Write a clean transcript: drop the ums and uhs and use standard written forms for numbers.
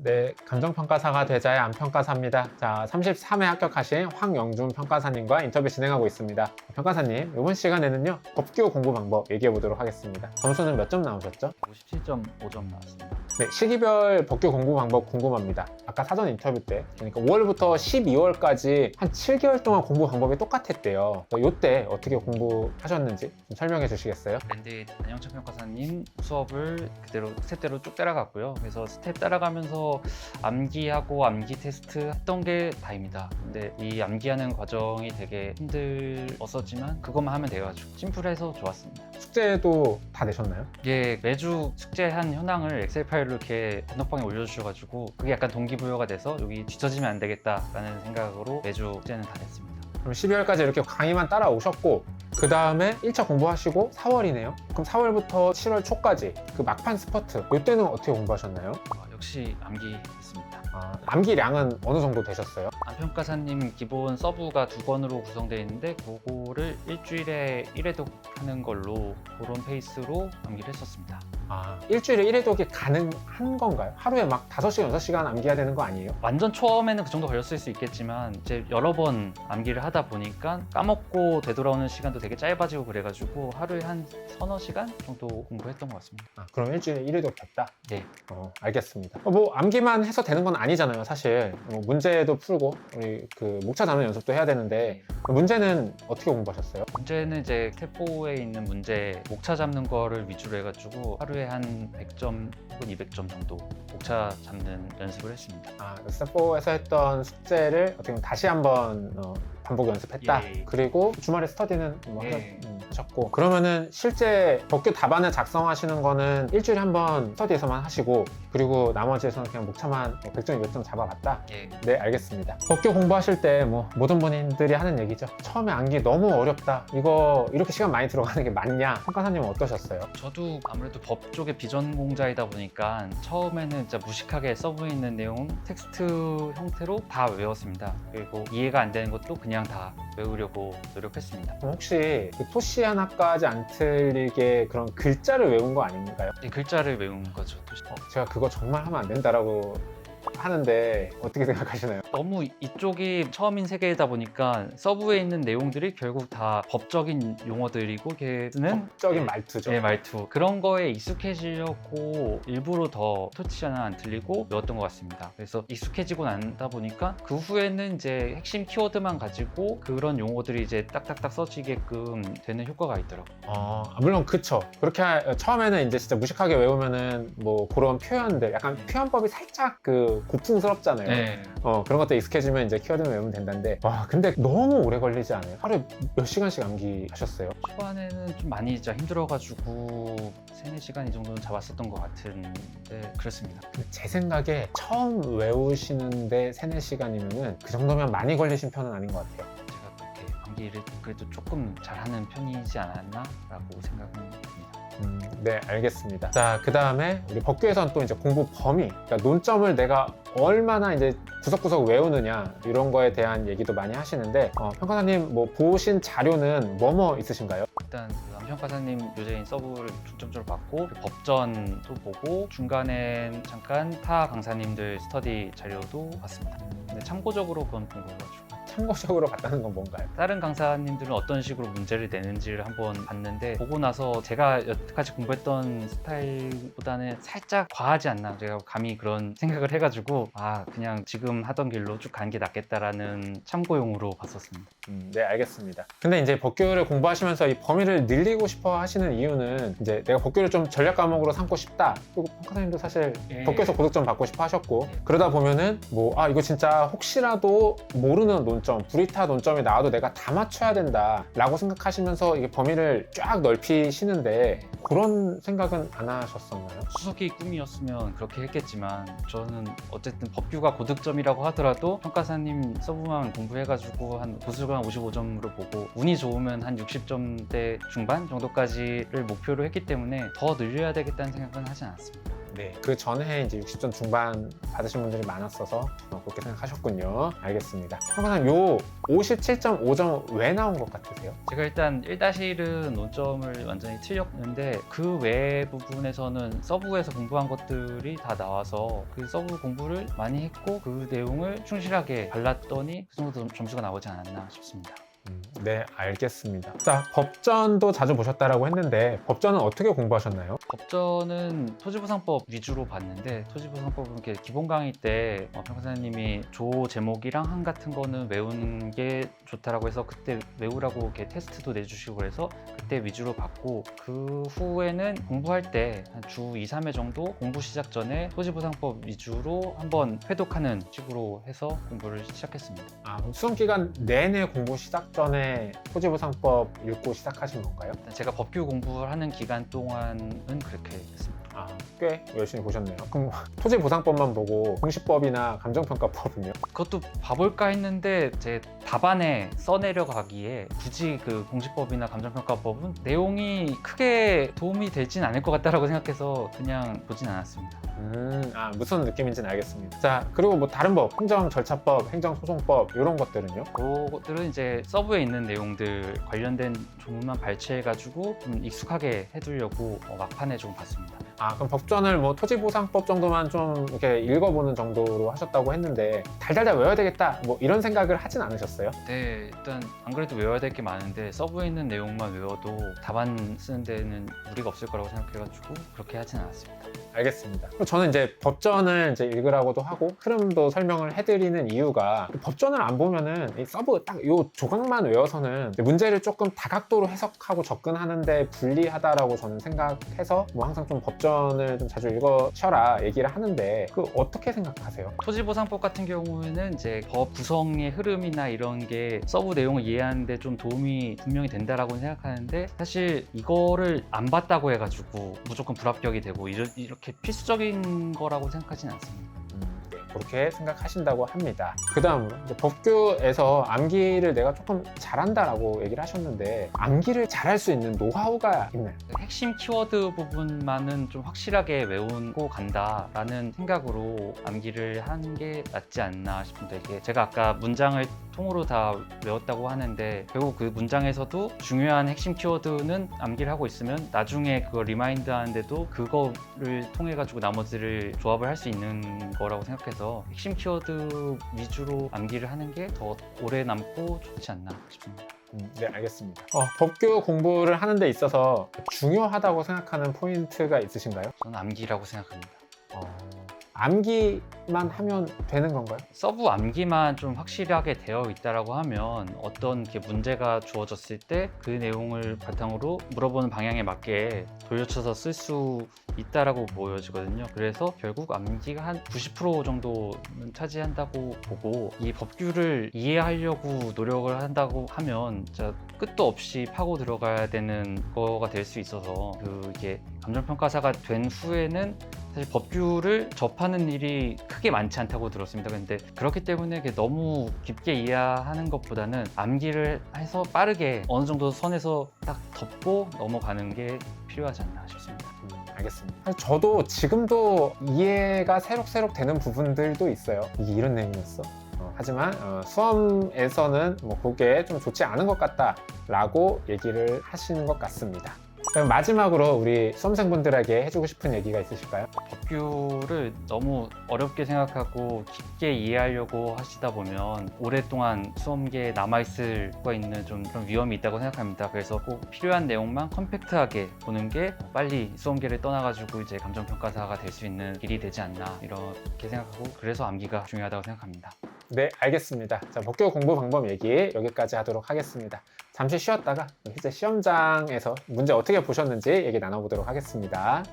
네, 감정평가사가 되자의 암평가사입니다. 자, 33회 합격하신 황영준 평가사님과 인터뷰 진행하고 있습니다. 평가사님, 이번 시간에는요, 법규 공부 방법 얘기해 보도록 하겠습니다. 점수는 몇 점 나오셨죠? 57.5점 나왔습니다. 네, 시기별 법규 공부 방법 궁금합니다. 아까 사전 인터뷰 때, 그러니까 5월부터 12월까지 한 7개월 동안 공부 방법이 똑같았대요. 이때 어떻게 공부하셨는지 좀 설명해 주시겠어요? 랜드 안영찬 평가사님 수업을 그대로 스텝대로 쭉 따라갔고요. 그래서 스텝 따라가면서 암기하고 암기 테스트 했던 게 다입니다. 근데 이 암기하는 과정이 되게 힘들었었지만 그것만 하면 돼가지고 심플해서 좋았습니다. 숙제도 다 내셨나요? 이게 매주 숙제한 현황을 엑셀 파일로 이렇게 단톡방에 올려주셔가지고 그게 약간 동기부여가 돼서 여기 뒤처지면 안 되겠다라는 생각으로 매주 숙제는 다 냈습니다. 그럼 12월까지 이렇게 강의만 따라오셨고 그 다음에 1차 공부하시고 4월이네요. 그럼 4월부터 7월 초까지 그 막판 스퍼트 이때는 어떻게 공부하셨나요? 역시 암기했습니다. 암기량은 어느 정도 되셨어요? 안평가사님 기본 서브가 2권으로 구성되어 있는데 그거를 일주일에 1회독 하는 걸로 그런 페이스로 암기를 했었습니다. 일주일에 1회독이 가능한 건가요? 하루에 막 5시간, 6시간 암기해야 되는 거 아니에요? 완전 처음에는 그 정도 걸렸을 수 있겠지만 이제 여러 번 암기를 하다 보니까 까먹고 되돌아오는 시간도 되게 짧아지고 그래가지고 하루에 한 서너 시간 정도 공부했던 것 같습니다. 그럼 일주일에 1회독 됐다? 네. 알겠습니다. 뭐 암기만 해서 되는 건 아니잖아요, 사실. 문제도 풀고 우리 그 목차 잡는 연습도 해야 되는데 문제는 어떻게 공부하셨어요? 문제는 이제 스텝4에 있는 문제 목차 잡는 거를 위주로 해가지고 하루에 한 100점 혹은 200점 정도 목차 잡는 연습을 했습니다. 스텝4에서 했던 숙제를 어떻게 보면 다시 한번 반복 연습했다. 예. 그리고 주말에 스터디는 뭐 예. 하셨고 그러면은 실제 법규 답안을 작성하시는 거는 일주일에 한 번 스터디에서만 하시고 그리고 나머지에서는 그냥 목차만 100점, 200점 잡아봤다? 예. 네, 알겠습니다. 법규 공부하실 때 뭐 모든 분들이 하는 얘기죠. 처음에 암기 너무 어렵다. 이거 이렇게 시간 많이 들어가는 게 맞냐? 평가사님은 어떠셨어요? 저도 아무래도 법 쪽의 비전공자이다 보니까 처음에는 진짜 무식하게 서브에 있는 내용 텍스트 형태로 다 외웠습니다. 그리고 이해가 안 되는 것도 그냥 다 외우려고 노력했습니다. 그럼 혹시 그 토시 하나까지 안 틀리게 그런 글자를 외운 거 아닌가요? 이 글자를 외운 거죠. 제가 그거 정말 하면 안 된다라고 하는데 어떻게 생각하시나요? 너무 이쪽이 처음인 세계이다 보니까 서브에 있는 내용들이 결국 다 법적인 용어들이고 걔는 법적인 말투죠. 네, 말투 그런 거에 익숙해지려고 일부러 더 토치 하나 안 틀리고 외웠던 것 같습니다. 그래서 익숙해지고 난다 보니까 그 후에는 이제 핵심 키워드만 가지고 그런 용어들이 이제 딱딱딱 써지게끔 되는 효과가 있더라고요. 물론 그쵸. 그렇게 처음에는 이제 진짜 무식하게 외우면은 뭐 그런 표현들 약간 표현법이 살짝 그 고풍스럽잖아요. 네. 그런 것도 익숙해지면 이제 키워드만 외우면 된다는데 와 근데 너무 오래 걸리지 않아요? 하루에 몇 시간씩 암기하셨어요? 초반에는 좀 많이 진짜 힘들어가지고 3-4시간 이 정도는 잡았었던 것 같은데 그렇습니다. 제 생각에 처음 외우시는데 3-4시간이면은 그 정도면 많이 걸리신 편은 아닌 것 같아요. 제가 그렇게 암기를 그래도 조금 잘하는 편이지 않았나 라고 생각은 듭니다. 네, 알겠습니다. 자, 그 다음에 우리 법규에서는 또 이제 공부 범위, 그러니까 논점을 내가 얼마나 이제 구석구석 외우느냐 이런 거에 대한 얘기도 많이 하시는데 평가사님 뭐 보신 자료는 뭐뭐 있으신가요? 일단 그 안평가사님 교재인 서브를 중점적으로 봤고 법전도 보고 중간엔 잠깐 타 강사님들 스터디 자료도 봤습니다. 근데 참고적으로 그건 본 거가지고 참고적으로 봤다는 건 뭔가요? 다른 강사님들은 어떤 식으로 문제를 내는지를 한번 봤는데 보고 나서 제가 여태까지 공부했던 스타일보다는 살짝 과하지 않나 제가 감히 그런 생각을 해가지고 그냥 지금 하던 길로 쭉 가는 게 낫겠다라는 참고용으로 봤었습니다. 네, 알겠습니다. 근데 이제 법규를 공부하시면서 이 범위를 늘리고 싶어 하시는 이유는 이제 내가 법규를 좀 전략 과목으로 삼고 싶다. 그리고 평가사님도 사실 법규에서 고득점 받고 싶어 하셨고 그러다 보면은 뭐 이거 진짜 혹시라도 모르는 논점, 브리타 논점이 나와도 내가 다 맞춰야 된다 라고 생각하시면서 이게 범위를 쫙 넓히시는데 그런 생각은 안 하셨었나요? 수석이 꿈이었으면 그렇게 했겠지만 저는 어쨌든 법규가 고득점이라고 하더라도 평가사님 서브만 공부해가지고 한 보수가 한 55점으로 보고 운이 좋으면 한 60점대 중반 정도까지를 목표로 했기 때문에 더 늘려야 되겠다는 생각은 하지 않았습니다. 네, 그 전에 이제 60점 중반 받으신 분들이 많았어서 그렇게 생각하셨군요. 알겠습니다. 평가사님, 요 57.5점 왜 나온 것 같으세요? 제가 일단 1-1은 논점을 완전히 틀렸는데 그 외 부분에서는 서브에서 공부한 것들이 다 나와서 그 서브 공부를 많이 했고 그 내용을 충실하게 발랐더니 그 정도 점수가 나오지 않았나 싶습니다. 네, 알겠습니다. 자, 법전도 자주 보셨다라고 했는데 법전은 어떻게 공부하셨나요? 법전은 토지보상법 위주로 봤는데 토지보상법은 이렇게 기본 강의 때 평가사님이 조 제목이랑 항 같은 거는 외우는 게 좋다라고 해서 그때 외우라고 이렇게 테스트도 내주시고 그래서 그때 위주로 봤고 그 후에는 공부할 때 한 주 2-3회 정도 공부 시작 전에 토지보상법 위주로 한번 회독하는 식으로 해서 공부를 시작했습니다. 그럼 수험 기간 내내 공부 시작 전에 토지보상법 읽고 시작하신 건가요? 일단 제가 법규 공부를 하는 기간 동안은 그렇게 했습니다. 꽤 열심히 보셨네요. 그럼 토지보상법만 보고 공시법이나 감정평가법은요? 그것도 봐볼까 했는데 제 답안에 써내려가기에 굳이 그 공시법이나 감정평가법은 내용이 크게 도움이 되진 않을 것 같다라고 생각해서 그냥 보진 않았습니다. 무슨 느낌인지는 알겠습니다. 자, 그리고 뭐 다른 법, 행정절차법, 행정소송법 이런 것들은요? 그것들은 이제 서브에 있는 내용들 관련된 조문만 발췌해가지고 좀 익숙하게 해두려고 막판에 좀 봤습니다. 그럼 법전을 뭐 토지보상법 정도만 좀 이렇게 읽어보는 정도로 하셨다고 했는데 달달달 외워야 되겠다 뭐 이런 생각을 하진 않으셨어요? 네, 일단 안 그래도 외워야 될 게 많은데 서브에 있는 내용만 외워도 답안 쓰는 데는 무리가 없을 거라고 생각해가지고 그렇게 하진 않았습니다. 알겠습니다. 그럼 저는 이제 법전을 이제 읽으라고도 하고 흐름도 설명을 해드리는 이유가 법전을 안 보면은 이 서브 딱 요 조각만 외워서는 문제를 조금 다각도로 해석하고 접근하는데 불리하다라고 저는 생각해서 뭐 항상 좀 법전을 좀 자주 읽으셔라 얘기를 하는데 그 어떻게 생각하세요? 토지보상법 같은 경우에는 이제 법 구성의 흐름이나 이런 게 서브 내용을 이해하는데 좀 도움이 분명히 된다라고 생각하는데 사실 이거를 안 봤다고 해가지고 무조건 불합격이 되고 이렇게 필수적인 거라고 생각하지는 않습니다. 네, 그렇게 생각하신다고 합니다. 그 다음으로 법규에서 암기를 내가 조금 잘한다라고 얘기를 하셨는데 암기를 잘할 수 있는 노하우가 있나요? 핵심 키워드 부분만은 좀 확실하게 외우고 간다라는 생각으로 암기를 하는 게 낫지 않나 싶은데 이게 제가 아까 문장을 통으로 다 외웠다고 하는데 결국 그 문장에서도 중요한 핵심 키워드는 암기를 하고 있으면 나중에 그거 리마인드 하는데도 그거를 통해 가지고 나머지를 조합을 할 수 있는 거라고 생각해서 핵심 키워드 위주로 암기를 하는 게 더 오래 남고 좋지 않나 싶습니다. 네, 알겠습니다. 법규 공부를 하는 데 있어서 중요하다고 생각하는 포인트가 있으신가요? 저는 암기라고 생각합니다. 암기만 하면 되는 건가요? 서브 암기만 좀 확실하게 되어 있다라고 하면 어떤 게 문제가 주어졌을 때 그 내용을 바탕으로 물어보는 방향에 맞게 돌려쳐서 쓸 수 있다라고 보여지거든요. 그래서 결국 암기가 한 90% 정도는 차지한다고 보고 이 법규를 이해하려고 노력을 한다고 하면 진짜 끝도 없이 파고 들어가야 되는 거가 될 수 있어서 이게 감정평가사가 된 후에는 사실 법규를 접하는 일이 크게 많지 않다고 들었습니다. 근데 그렇기 때문에 이게 너무 깊게 이해하는 것보다는 암기를 해서 빠르게 어느 정도 선에서 딱 덮고 넘어가는 게 필요하지 않나 싶습니다. 알겠습니다. 사실 저도 지금도 이해가 새록새록 되는 부분들도 있어요. 이게 이런 내용이었어? 하지만 수험에서는 뭐 그게 좀 좋지 않은 것 같다라고 얘기를 하시는 것 같습니다. 그럼 마지막으로 우리 수험생분들에게 해주고 싶은 얘기가 있으실까요? 법규를 너무 어렵게 생각하고 깊게 이해하려고 하시다 보면 오랫동안 수험계에 남아있을 수가 있는 좀 그런 위험이 있다고 생각합니다. 그래서 꼭 필요한 내용만 컴팩트하게 보는 게 빨리 수험계를 떠나가지고 이제 감정평가사가 될 수 있는 길이 되지 않나 이렇게 생각하고 그래서 암기가 중요하다고 생각합니다. 네, 알겠습니다. 자, 법규 공부 방법 얘기 여기까지 하도록 하겠습니다. 잠시 쉬었다가 이제 시험장에서 문제 어떻게 보셨는지 얘기 나눠보도록 하겠습니다.